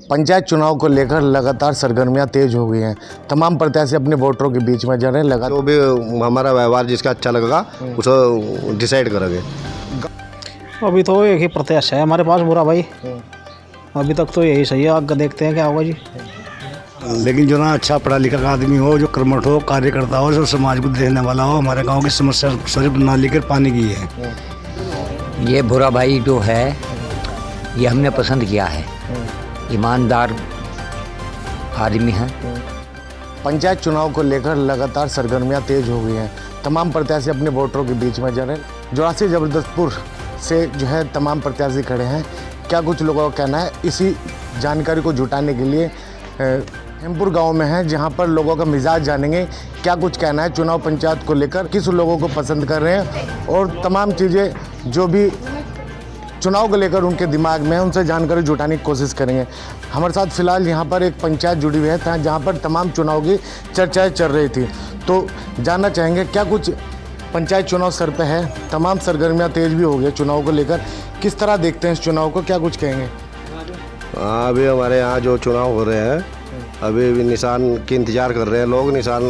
पंचायत चुनाव को लेकर लगातार सरगर्मियां तेज हो गई हैं। तमाम प्रत्याशी अपने वोटरों के बीच में जा रहे हैं। लगातार जो भी हमारा व्यवहार जिसका अच्छा लगेगा उसको डिसाइड करेंगे। अभी तो एक ही प्रत्याशा है हमारे पास, बुरा भाई। अभी तक तो यही सही है, आगे देखते हैं क्या होगा जी। लेकिन जो ना अच्छा पढ़ा लिखा आदमी हो, जो कर्मठ हो, कार्यकर्ता हो, जो समाज को देखने वाला हो। हमारे गांव की समस्या सिर्फ नाली के पानी की है। ये बुरा भाई जो है ये हमने पसंद किया है, ईमानदार आदमी है। पंचायत चुनाव को लेकर लगातार सरगर्मियां तेज हो गई हैं। तमाम प्रत्याशी अपने वोटरों के बीच में जा रहे हैं। जोरासी जबरदस्तपुर से जो है तमाम प्रत्याशी खड़े हैं। क्या कुछ लोगों का कहना है, इसी जानकारी को जुटाने के लिए हेमपुर गांव में है, जहां पर लोगों का मिजाज जानेंगे। क्या कुछ कहना है चुनाव पंचायत को लेकर, किस लोगों को पसंद कर रहे हैं और तमाम चीज़ें जो भी चुनाव को लेकर उनके दिमाग में है, उनसे जानकारी जुटाने की कोशिश करेंगे। हमारे साथ फिलहाल यहाँ पर एक पंचायत जुड़ी हुई है जहाँ पर तमाम चुनाव की चर्चाएं चल रही थी। तो जानना चाहेंगे क्या कुछ पंचायत चुनाव सर पे है। तमाम सरगर्मियाँ तेज भी हो गई चुनाव को लेकर। किस तरह देखते हैं इस चुनाव को, क्या कुछ कहेंगे? हाँ, अभी हमारे यहाँ जो चुनाव हो रहे हैं, अभी भी निशान की इंतज़ार कर रहे हैं लोग। निशान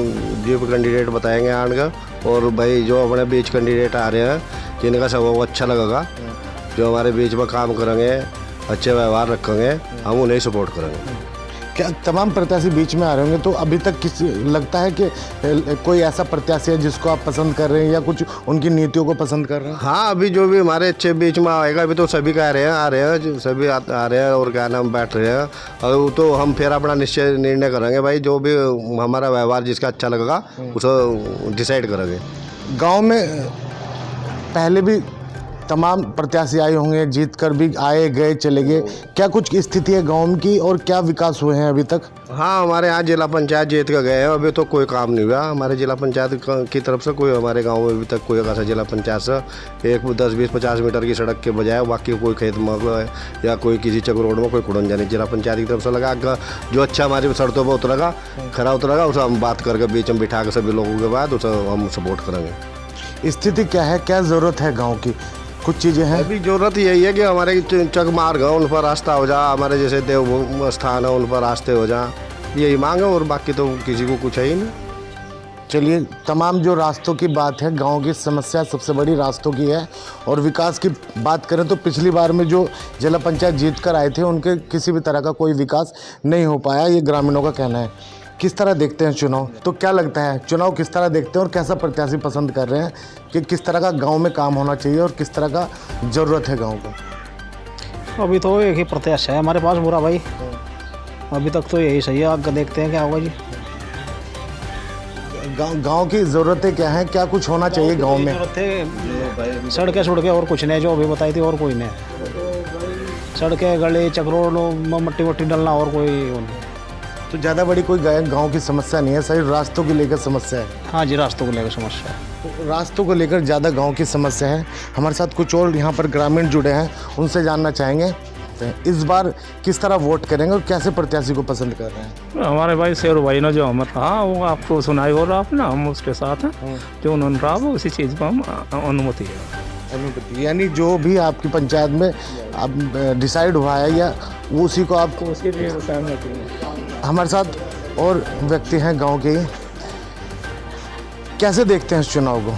जो भी कैंडिडेट बताएंगे आने का, और भाई जो अपने बीच कैंडिडेट आ रहे हैं जिनका स्वभाव अच्छा लगेगा, जो हमारे बीच में काम करेंगे, अच्छे व्यवहार रखेंगे, हम उन्हें सपोर्ट करेंगे। क्या तमाम प्रत्याशी बीच में आ रहे होंगे, तो अभी तक किसी लगता है कि कोई ऐसा प्रत्याशी है जिसको आप पसंद कर रहे हैं या कुछ उनकी नीतियों को पसंद कर रहे हैं? हाँ, अभी जो भी हमारे अच्छे बीच में आएगा, अभी तो सभी कह रहे हैं आ रहे हैं, जो सभी आ रहे हैं और क्या नाम बैठ रहे हैं। और तो हम फिर अपना निर्णय करेंगे भाई, जो भी हमारा व्यवहार जिसका अच्छा लगेगा उसको डिसाइड करेंगे। गांव में पहले भी तमाम प्रत्याशी आए होंगे, जीत कर भी आए गए चले गए। क्या कुछ स्थिति है गांव की और क्या विकास हुए हैं अभी तक? हाँ, हमारे यहाँ जिला पंचायत जीत कर गए हैं, अभी तो कोई काम नहीं हुआ हमारे जिला पंचायत की तरफ से। कोई हमारे गांव में अभी तक कोई ऐसा जिला पंचायत से एक 10-20-50 मीटर की सड़क के बजाय बाकी कोई खेत में या कोई किसी चक रोड में कोई खुड़न जानी जिला पंचायत की तरफ से लगा। जो अच्छा हमारी सड़कों पर उतरेगा, खरा उतरेगा, उसे हम बात करके बीच में बिठा कर सभी लोगों के बाद उसे हम सपोर्ट करेंगे। स्थिति क्या है, क्या ज़रूरत है गाँव की? कुछ चीज़ें हैं अभी जरूरत यही है कि हमारे चक मार्ग है उन पर रास्ता हो जा, हमारे जैसे देव स्थान है उन पर रास्ते हो जा, यही मांग है, और बाकी तो किसी को कुछ है ही नहीं। चलिए, तमाम जो रास्तों की बात है, गांव की समस्या सबसे बड़ी रास्तों की है। और विकास की बात करें तो पिछली बार में जो जिला पंचायत जीत कर आए थे उनके किसी भी तरह का कोई विकास नहीं हो पाया, ये ग्रामीणों का कहना है। किस तरह देखते हैं चुनाव, तो क्या लगता है चुनाव किस तरह देखते हैं और कैसा प्रत्याशी पसंद कर रहे हैं कि किस तरह का गांव में काम होना चाहिए और किस तरह का ज़रूरत है गांव को? अभी तो एक ही प्रत्याशा है हमारे पास, बुरा भाई। अभी तक तो यही सही है, आगे देखते हैं क्या होगा जी। गांव की ज़रूरतें क्या हैं, क्या कुछ होना चाहिए गांव में? सड़कें और कुछ नहीं, जो अभी बताई थी और कोई नहीं। सड़कें, गली, चक्रोड़, मट्टी वट्टी डलना और कोई नहीं। तो ज़्यादा बड़ी कोई गांव की समस्या नहीं है, सिर्फ रास्तों को लेकर समस्या है। हाँ जी, रास्तों को लेकर समस्या है। तो रास्तों को लेकर ज़्यादा गांव की समस्या है। हमारे साथ कुछ और यहाँ पर ग्रामीण जुड़े हैं, उनसे जानना चाहेंगे इस बार किस तरह वोट करेंगे और कैसे प्रत्याशी को पसंद कर रहे हैं? हमारे भाई शेर भाई ने जो हमत कहा वो आपको सुनाई हो रहा अपना, हम उसके साथ हैं। जो उन्होंने कहा वो उसी चीज़ को हम अनुमति है। यानी जो भी आपकी पंचायत में अब डिसाइड हुआ है या उसी को आपको उसके लिए सहमति है। हमारे साथ और व्यक्ति हैं गांव के, कैसे देखते हैं इस चुनाव को?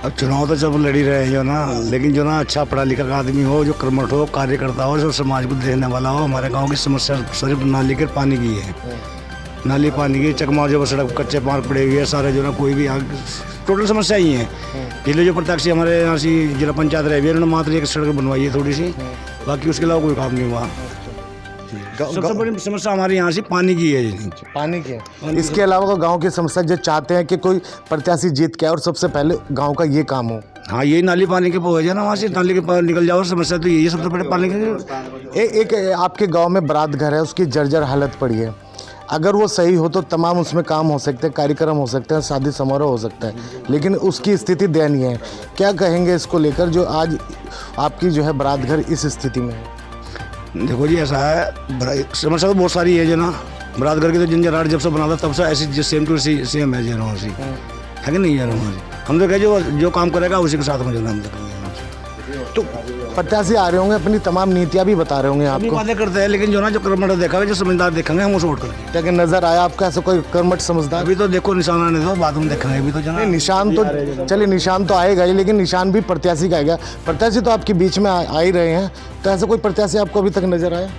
अब चुनाव तो जब लड़ी रहे हो ना, लेकिन जो ना अच्छा पढ़ा लिखा आदमी हो, जो कर्मठ हो, कार्यकर्ता हो, जो समाज को देखने वाला हो। हमारे गांव की समस्या सिर्फ नाली के पानी की है। नाली पानी की चकमा जो सड़क कच्चे मार्ग पड़े हुए हैं सारे, जो ना कोई भी टोटल समस्या ही है। इसलिए जो प्रत्याशी हमारे यहाँ से जिला पंचायत रहे हुए उन्होंने मात्र एक सड़क बनवाई है थोड़ी सी, बाकी उसके अलावा कोई काम नहीं हुआ। सबसे बड़ी समस्या हमारे यहाँ से पानी की है। पानी की है। इसके अलावा गांव की समस्या जो चाहते हैं कि कोई प्रत्याशी जीत के और सबसे पहले गांव का ये काम हो। हाँ, यही नाली पानी के हो जाए ना, वहाँ से नाली के पास निकल जाओ। समस्या तो यही है सबसे बड़े पानी के। एक आपके गांव में बारात घर है, उसकी जर्जर हालत पड़ी है। अगर वो सही हो तो तमाम उसमें काम हो सकते हैं, कार्यक्रम हो सकते हैं, शादी समारोह हो सकता है, लेकिन उसकी स्थिति दयनीय है। क्या कहेंगे इसको लेकर जो आज आपकी जो है बारात घर इस स्थिति में है? देखो जी, ऐसा है, समस्या तो बहुत सारी है जो ना। बारात घर की तो जंजराट जब से बना था तब से ऐसी सेम टू सेम है जो सी है कि नहीं। हम तो कहे जो काम करेगा उसी के साथ में जो हम तो प्रत्याशी आ रहे होंगे, अपनी तमाम नीतियाँ भी बता रहे होंगे अभी आपको। बातें करते हैं, लेकिन जो ना जो कर्मठ देखा है, जो समझदार देखेंगे हम उसे वोट करेंगे। क्या कि नजर आया आपको ऐसा कोई कर्मठ समझदार? अभी तो देखो निशान आने दो, बाद में देखेंगे। अभी तो जना निशान तो चलिए, निशान तो आएगा ही, लेकिन निशान भी प्रत्याशी का आएगा। प्रत्याशी तो आपके बीच में आ ही रहे हैं, तो ऐसा कोई प्रत्याशी आपको अभी तक नजर आया?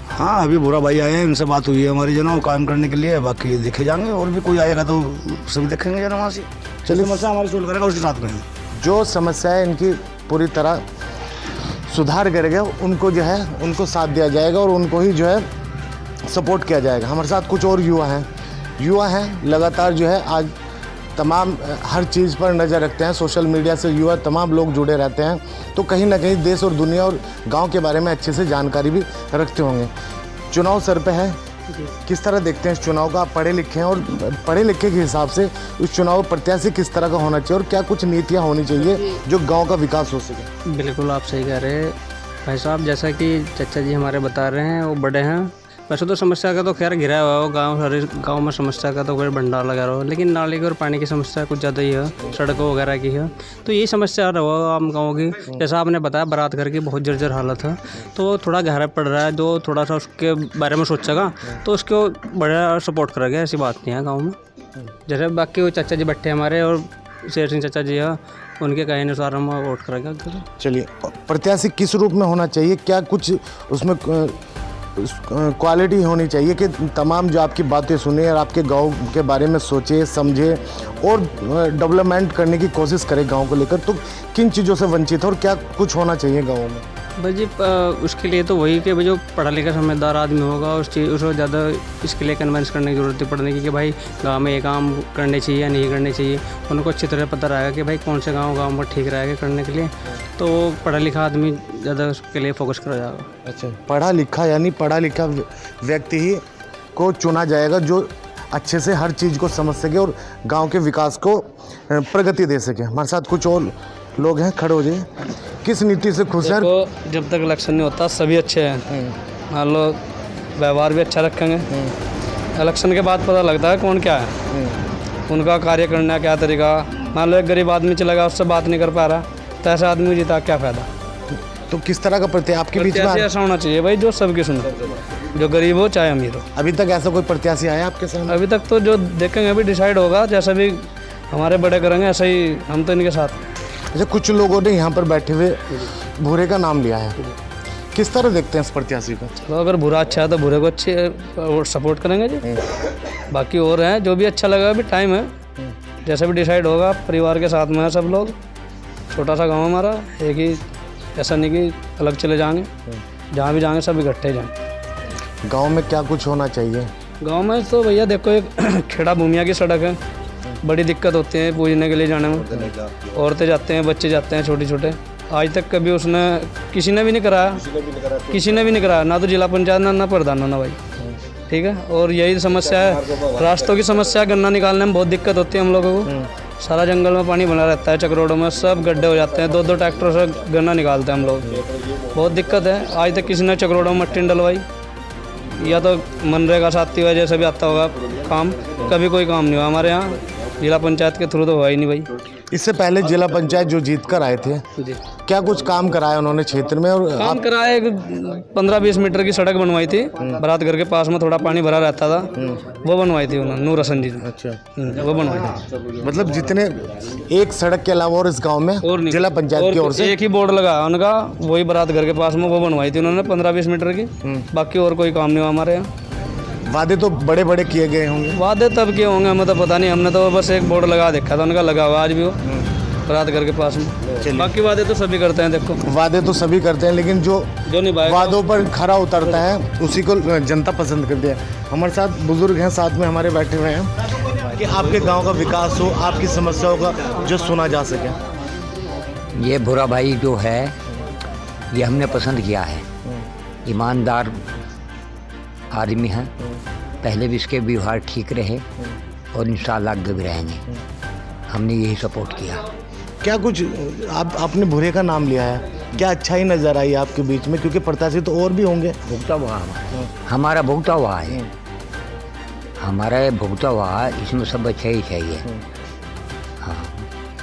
हाँ, अभी बुरा भाई आए हैं, इनसे बात हुई है हमारी, जो ना वो काम करने के लिए। बाकी देखे जाएंगे, और भी कोई आएगा तो सभी देखेंगे जना वहाँ से। चलिए, समस्या हमारी सोल्व करेगा, उसके साथ में जो समस्या है इनकी पूरी तरह सुधार करेगा, उनको जो है उनको साथ दिया जाएगा और उनको ही जो है सपोर्ट किया जाएगा। हमारे साथ कुछ और युवा हैं लगातार जो है आज तमाम हर चीज़ पर नज़र रखते हैं। सोशल मीडिया से युवा तमाम लोग जुड़े रहते हैं, तो कहीं ना कहीं देश और दुनिया और गांव के बारे में अच्छे से जानकारी भी रखते होंगे। चुनाव सर पे है, किस तरह देखते हैं इस चुनाव का? आप पढ़े लिखे हैं और पढ़े लिखे के हिसाब से उस चुनाव प्रत्याशी किस तरह का होना चाहिए और क्या कुछ नीतियाँ होनी चाहिए जो गाँव का विकास हो सके? बिल्कुल आप सही कह रहे हैं भाई साहब। जैसा कि चाचा जी हमारे बता रहे हैं, वो बड़े हैं। वैसे तो समस्या का तो खैर घिरा हुआ है गांव, हर गांव में समस्या का तो कोई भंडार लगा रहा हो, लेकिन नाले की और पानी की समस्या कुछ ज़्यादा ही है, सड़कों वगैरह की है। तो यही समस्या रहा आम गाँव की। जैसा आपने बताया, बारात घर की बहुत जर्जर हालत है, तो थोड़ा गहरा पड़ रहा है। जो थोड़ा सा उसके बारे में सोचेगा तो उसको बड़ा सपोर्ट करेगा, ऐसी बात नहीं है गाँव में। जैसे बाकी वो चाचा जी बैठे हमारे और शेर सिंह चाचा जी है, उनके कहे अनुसार हम वोट करेंगे। चलिए, प्रत्याशी किस रूप में होना चाहिए? क्या कुछ उसमें क्वालिटी होनी चाहिए कि तमाम जो आपकी बातें सुने और आपके गांव के बारे में सोचे समझे और डेवलपमेंट करने की कोशिश करे गांव को लेकर? तो किन चीज़ों से वंचित है और क्या कुछ होना चाहिए गाँव में? भाई जी, उसके लिए तो वही कि भाई जो पढ़ा लिखा समझदार आदमी होगा, उसको ज़्यादा इसके लिए कन्विंस करने की ज़रूरत पड़ने की कि भाई गांव में ये काम करने चाहिए या नहीं करने चाहिए। उनको अच्छी तरह पता रहेगा कि भाई कौन से गांव में ठीक रहेगा करने के लिए, तो पढ़ा लिखा आदमी ज़्यादा उसके लिए फोकस करा जाएगा। अच्छा, पढ़ा लिखा यानी पढ़ा लिखा व्यक्ति ही को चुना जाएगा जो अच्छे से हर चीज़ को समझ सके और गाँव के विकास को प्रगति दे सके। हमारे साथ कुछ और लोग हैं, खड़े हो जाइए। किस नीति से खुश हैं? देखो, जब तक इलेक्शन नहीं होता सभी अच्छे हैं, मान लो व्यवहार भी अच्छा रखेंगे। इलेक्शन के बाद पता लगता है कौन क्या है, उनका कार्य करने का क्या तरीका। मान लो एक गरीब आदमी चला गया, उससे बात नहीं कर पा रहा, तो ऐसा आदमी जीता क्या फ़ायदा? तो किस तरह का प्रत्याशी आपके बीच में? ऐसा होना चाहिए भाई जो सबकी सुने, जो गरीब हो चाहे अमीर हो। अभी तक ऐसा कोई प्रत्याशी आया आपके सामने? अभी तक तो जो देखेंगे अभी डिसाइड होगा, जैसा भी हमारे बड़े करेंगे ऐसा ही हम तो इनके साथ। अच्छा, कुछ लोगों ने यहाँ पर बैठे हुए भूरे का नाम लिया है, किस तरह देखते हैं इस प्रत्याशी को? तो अगर बुरा अच्छा है तो बुरे को अच्छे और सपोर्ट करेंगे जी। बाकी और हैं जो भी अच्छा लगा, अभी टाइम है, जैसा भी डिसाइड होगा। परिवार के साथ में है सब लोग, छोटा सा गांव हमारा, एक ही, ऐसा नहीं कि अलग चले जाएंगे, जहाँ भी जाएंगे सब इकट्ठे जाएंगे। गांव में क्या कुछ होना चाहिए? गांव में तो भैया देखो, एक खेड़ा भूमिया की सड़क है, बड़ी दिक्कत होती है पूजने के लिए जाने में। औरतें जाते हैं, बच्चे जाते हैं छोटे छोटे। आज तक कभी उसने किसी ने भी नहीं कराया, ना तो जिला पंचायत ना प्रधान ना भाई, ठीक है। और यही समस्या है, रास्तों की समस्या, गन्ना निकालने में बहुत दिक्कत होती है हम लोगों को। सारा जंगल में पानी बना रहता है, चक्रोड़ों में सब गड्ढे हो जाते हैं, 2-2 ट्रैक्टर से गन्ना निकालते हैं हम लोग, बहुत दिक्कत है। आज तक किसी ने चक्रोड़ों में मट्टी डलवाई, या तो मनरेगा साथी वजह से भी आता होगा काम, कभी कोई काम नहीं हुआ हमारे यहाँ। जिला पंचायत के थ्रू तो हुआ ही नहीं भाई। इससे पहले जिला पंचायत जो जीत कर आए थे, जी, क्या कुछ काम कराया उन्होंने क्षेत्र में? और काम कराया, एक 15-20 मीटर की सड़क बनवाई थी, बारात घर के पास में थोड़ा पानी भरा रहता था, वो बनवाई थी उन्होंने, नूर हसन जी ने। अच्छा, वो बनवाई थी। मतलब जितने एक सड़क के अलावा और इस गांव में और नहीं, जिला पंचायत की ओर से एक ही बोर्ड लगा उनका, वही बारात घर के पास में, वो बनवाई थी उन्होंने 15-20 मीटर की। बाकी और कोई काम नहीं हुआ हमारे यहाँ। वादे तो बड़े बड़े किए गए होंगे। वादे तब किए होंगे हमें तो पता नहीं, हमने तो बस एक बोर्ड लगा देखा था उनका, लगा हुआ आज भी वो बारात घर के पास में। बाकी वादे तो सभी करते हैं, देखो वादे तो सभी करते हैं, लेकिन जो निभाएगा वादों पर खरा उतरता है उसी को जनता पसंद करती है। हमारे साथ बुजुर्ग हैं, साथ में हमारे बैठे हुए हैं, कि आपके गांव का विकास हो, आपकी समस्याओं का जो सुना जा सके। ये भूरा भाई जो है, ये हमने पसंद किया है। ईमानदार आदमी है, पहले भी इसके व्यवहार ठीक रहे और इंशाअल्लाह आगे भी रहेंगे। हमने यही सपोर्ट किया। क्या कुछ आपने भूरे का नाम लिया है, क्या अच्छाई नज़र आई आपके बीच में? क्योंकि प्रत्याशी तो और भी होंगे। भुगता हुआ हमारा भुगता हुआ है, हमारा भुगता हुआ, इसमें सब अच्छा ही चाहिए। हाँ,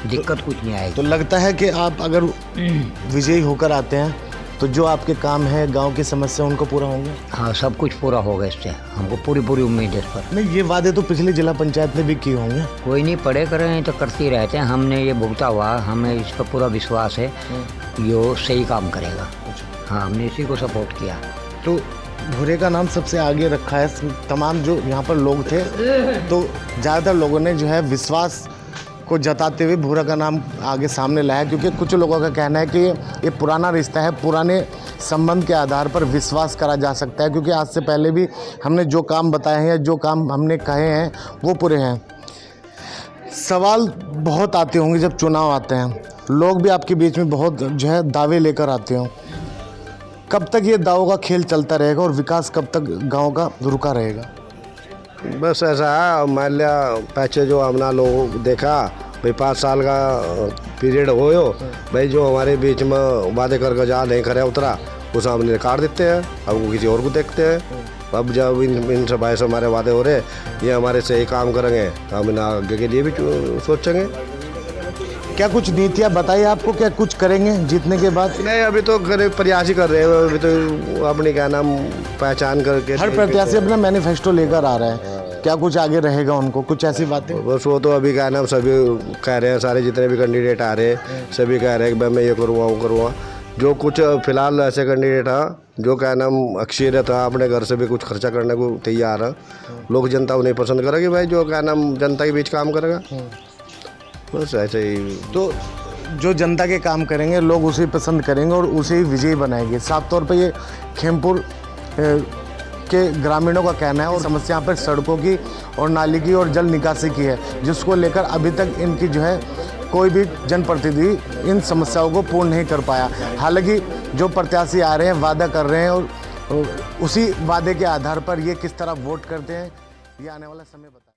दिक्कत कुछ नहीं आएगी। तो लगता है कि आप अगर विजयी होकर आते हैं तो जो आपके काम है गांव की समस्या उनको पूरा होंगे? हाँ, सब कुछ पूरा होगा इससे, हमको पूरी उम्मीद है इस पर। नहीं, ये वादे तो पिछली जिला पंचायत ने भी किए होंगे। कोई नहीं, पड़े करें तो करते ही रहते हैं, हमने ये भुगता हुआ, हमें इस पर पूरा विश्वास है यो सही काम करेगा। हाँ, हमने इसी को सपोर्ट किया। तो भूरे का नाम सबसे आगे रखा है। तमाम जो यहाँ पर लोग थे तो ज़्यादातर लोगों ने जो है विश्वास को जताते हुए भूरा का नाम आगे सामने लाया, क्योंकि कुछ लोगों का कहना है कि ये पुराना रिश्ता है, पुराने संबंध के आधार पर विश्वास करा जा सकता है, क्योंकि आज से पहले भी हमने जो काम बताए हैं या जो काम हमने कहे हैं वो पूरे हैं। सवाल बहुत आते होंगे जब चुनाव आते हैं, लोग भी आपके बीच में बहुत जो है दावे लेकर आते हों। कब तक ये दावों का खेल चलता रहेगा और विकास कब तक गांव का रुका रहेगा? बस ऐसा है, मान लिया पैसे जो हमने लोग देखा भाई 5 साल का पीरियड हो भाई, जो हमारे बीच में वादे करके जहाँ नहीं खड़ा उतरा वो सामने काट देते हैं, अब वो किसी और को देखते हैं। अब जब इन सब भाई से हमारे वादे हो रहे ये हमारे सही काम करेंगे तो हम आगे के लिए भी सोचेंगे। क्या कुछ नीतियाँ बताइए आपको, क्या कुछ करेंगे जीतने के बाद? नहीं, अभी तो प्रयास ही कर रहे हैं, अभी तो अपनी क्या नाम पहचान करके हर प्रत्याशी अपना मैनिफेस्टो लेकर आ रहा है, क्या कुछ आगे रहेगा उनको, कुछ ऐसी बातें? बस वो तो अभी क्या नाम सभी कह रहे हैं, सारे जितने भी कैंडिडेट आ रहे हैं सभी कह रहे हैं कि भाई मैं ये करूँगा वो करूँगा। जो कुछ फिलहाल ऐसे कैंडिडेट हैं जो क्या नाम अक्षर था, अपने घर से भी कुछ खर्चा करने को तैयार है, लोग जनता उन्हें पसंद करेगी भाई, जो क्या नाम जनता के बीच काम करेगा। बस ऐसे ही तो जो जनता के काम करेंगे लोग उसे पसंद करेंगे और उसे ही विजयी बनाएंगे। साफ तौर पे ये खेमपुर के ग्रामीणों का कहना है, और समस्या यहाँ पर सड़कों की और नाली की और जल निकासी की है, जिसको लेकर अभी तक इनकी जो है कोई भी जनप्रतिनिधि इन समस्याओं को पूर्ण नहीं कर पाया। हालांकि जो प्रत्याशी आ रहे हैं वादा कर रहे हैं और उसी वादे के आधार पर ये किस तरह वोट करते हैं ये आने वाला समय बता